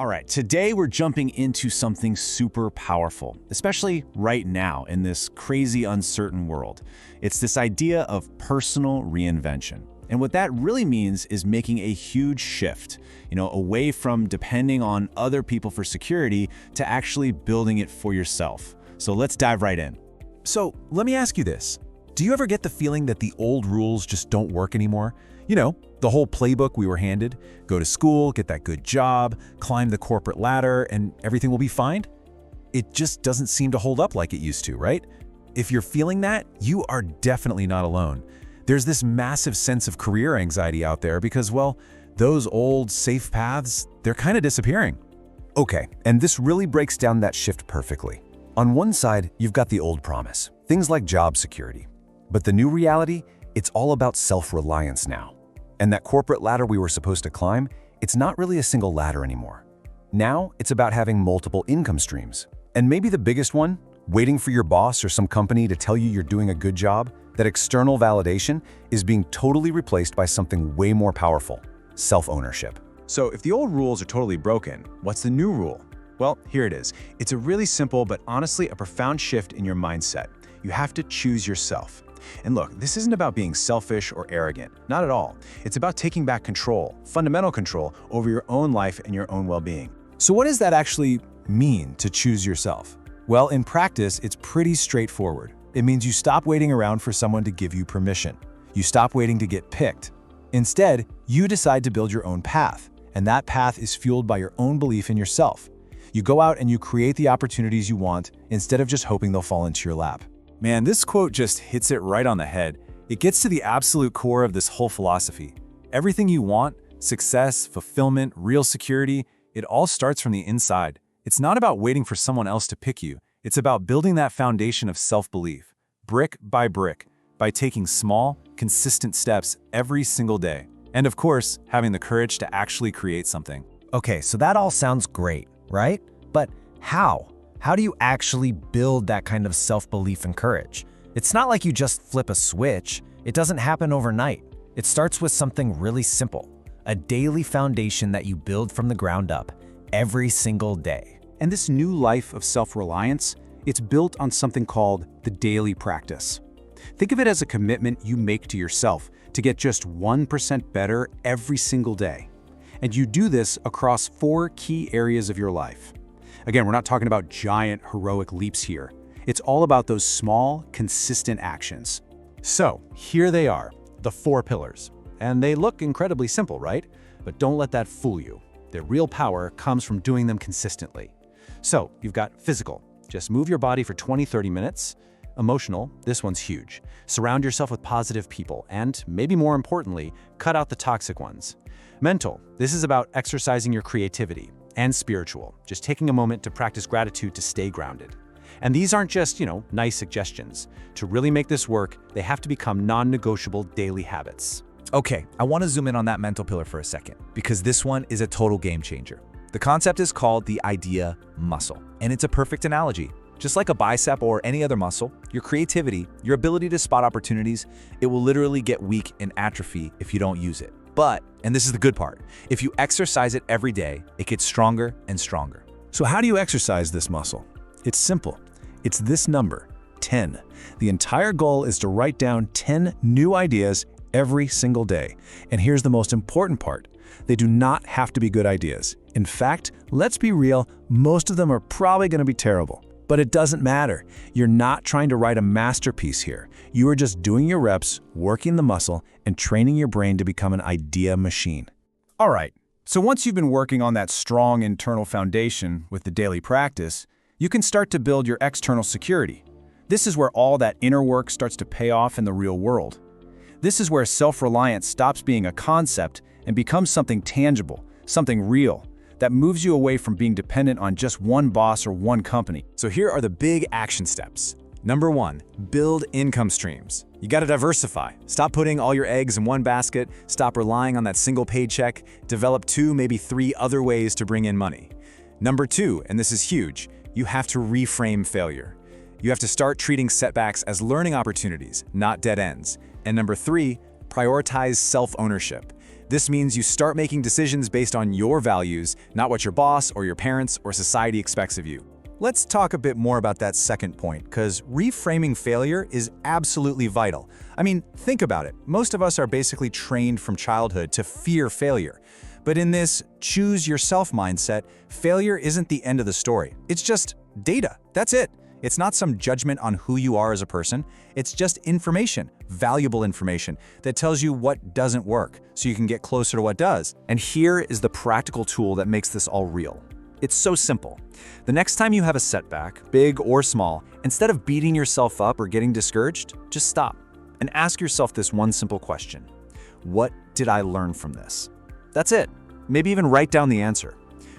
All right, today we're jumping into something super powerful, especially right now in this crazy, uncertain world. It's this idea of personal reinvention. And what that really means is making a huge shift, away from depending on other people for security to actually building it for yourself. So let's dive right in. So let me ask you this. Do you ever get the feeling that the old rules just don't work anymore? The whole playbook we were handed, go to school, get that good job, climb the corporate ladder, and everything will be fine? It just doesn't seem to hold up like it used to, right? If you're feeling that, you are definitely not alone. There's this massive sense of career anxiety out there because, well, those old, safe paths, they're kind of disappearing. Okay, and this really breaks down that shift perfectly. On one side, you've got the old promise, things like job security. But the new reality, it's all about self-reliance now. And that corporate ladder we were supposed to climb, it's not really a single ladder anymore. Now, it's about having multiple income streams. And maybe the biggest one, waiting for your boss or some company to tell you you're doing a good job, that external validation is being totally replaced by something way more powerful, self-ownership. So if the old rules are totally broken, what's the new rule? Well, here it is. It's a really simple but honestly a profound shift in your mindset. You have to choose yourself. And look, this isn't about being selfish or arrogant, not at all. It's about taking back control, fundamental control over your own life and your own well-being. So what does that actually mean to choose yourself? Well, in practice, it's pretty straightforward. It means you stop waiting around for someone to give you permission. You stop waiting to get picked. Instead, you decide to build your own path, and that path is fueled by your own belief in yourself. You go out and you create the opportunities you want instead of just hoping they'll fall into your lap. Man, this quote just hits it right on the head. It gets to the absolute core of this whole philosophy. Everything you want, success, fulfillment, real security, it all starts from the inside. It's not about waiting for someone else to pick you. It's about building that foundation of self-belief, brick by taking small, consistent steps every single day. And of course, having the courage to actually create something. Okay, so that all sounds great, right? But how? How do you actually build that kind of self-belief and courage? It's not like you just flip a switch. It doesn't happen overnight. It starts with something really simple, a daily foundation that you build from the ground up every single day. And this new life of self-reliance, it's built on something called the daily practice. Think of it as a commitment you make to yourself to get just 1% better every single day. And you do this across 4 key areas of your life. Again, we're not talking about giant, heroic leaps here. It's all about those small, consistent actions. So, here they are, the 4 pillars. And they look incredibly simple, right? But don't let that fool you. Their real power comes from doing them consistently. So, you've got physical. Just move your body for 20-30 minutes. Emotional, this one's huge. Surround yourself with positive people, and maybe more importantly, cut out the toxic ones. Mental, this is about exercising your creativity. And spiritual, just taking a moment to practice gratitude to stay grounded. And these aren't just, nice suggestions. To really make this work, they have to become non-negotiable daily habits. Okay, I want to zoom in on that mental pillar for a second, because this one is a total game changer. The concept is called the idea muscle, and it's a perfect analogy. Just like a bicep or any other muscle, your creativity, your ability to spot opportunities, it will literally get weak and atrophy if you don't use it. But, and this is the good part, if you exercise it every day, it gets stronger and stronger. So how do you exercise this muscle? It's simple. It's this number, 10. The entire goal is to write down 10 new ideas every single day. And here's the most important part. They do not have to be good ideas. In fact, let's be real, most of them are probably going to be terrible. But it doesn't matter. You're not trying to write a masterpiece here. You are just doing your reps, working the muscle, and training your brain to become an idea machine. All right, so once you've been working on that strong internal foundation with the daily practice, you can start to build your external security. This is where all that inner work starts to pay off in the real world. This is where self-reliance stops being a concept and becomes something tangible, something real, that moves you away from being dependent on just one boss or one company. So here are the big action steps. Number 1, build income streams. You gotta diversify. Stop putting all your eggs in one basket, stop relying on that single paycheck, develop 2, maybe 3 other ways to bring in money. Number 2, and this is huge, you have to reframe failure. You have to start treating setbacks as learning opportunities, not dead ends. And number 3, prioritize self-ownership. This means you start making decisions based on your values, not what your boss or your parents or society expects of you. Let's talk a bit more about that second point, because reframing failure is absolutely vital. I mean, think about it. Most of us are basically trained from childhood to fear failure. But in this choose yourself mindset, failure isn't the end of the story. It's just data. That's it. It's not some judgment on who you are as a person. It's just information, valuable information, that tells you what doesn't work, so you can get closer to what does. And here is the practical tool that makes this all real. It's so simple. The next time you have a setback, big or small, instead of beating yourself up or getting discouraged, just stop and ask yourself this one simple question. What did I learn from this? That's it. Maybe even write down the answer.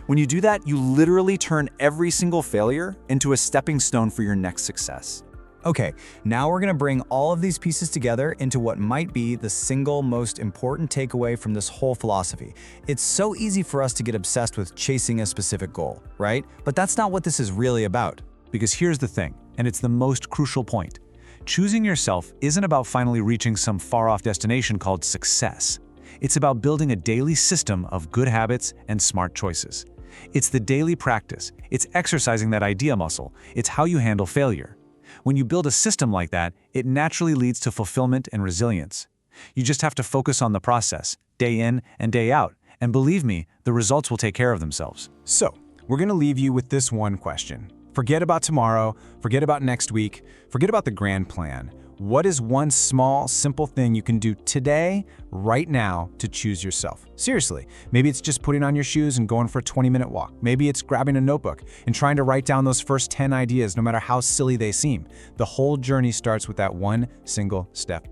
When you do that, you literally turn every single failure into a stepping stone for your next success. Okay, now we're gonna bring all of these pieces together into what might be the single most important takeaway from this whole philosophy. It's so easy for us to get obsessed with chasing a specific goal, right? But that's not what this is really about. Because here's the thing, and it's the most crucial point. Choosing yourself isn't about finally reaching some far-off destination called success. It's about building a daily system of good habits and smart choices. It's the daily practice. It's exercising that idea muscle. It's how you handle failure. When you build a system like that, it naturally leads to fulfillment and resilience. You just have to focus on the process, day in and day out, and believe me, the results will take care of themselves. So, we're going to leave you with this one question. Forget about tomorrow, forget about next week, forget about the grand plan. What is one small, simple thing you can do today, right now, to choose yourself? Seriously, maybe it's just putting on your shoes and going for a 20-minute walk. Maybe it's grabbing a notebook and trying to write down those first 10 ideas, no matter how silly they seem. The whole journey starts with that one single step.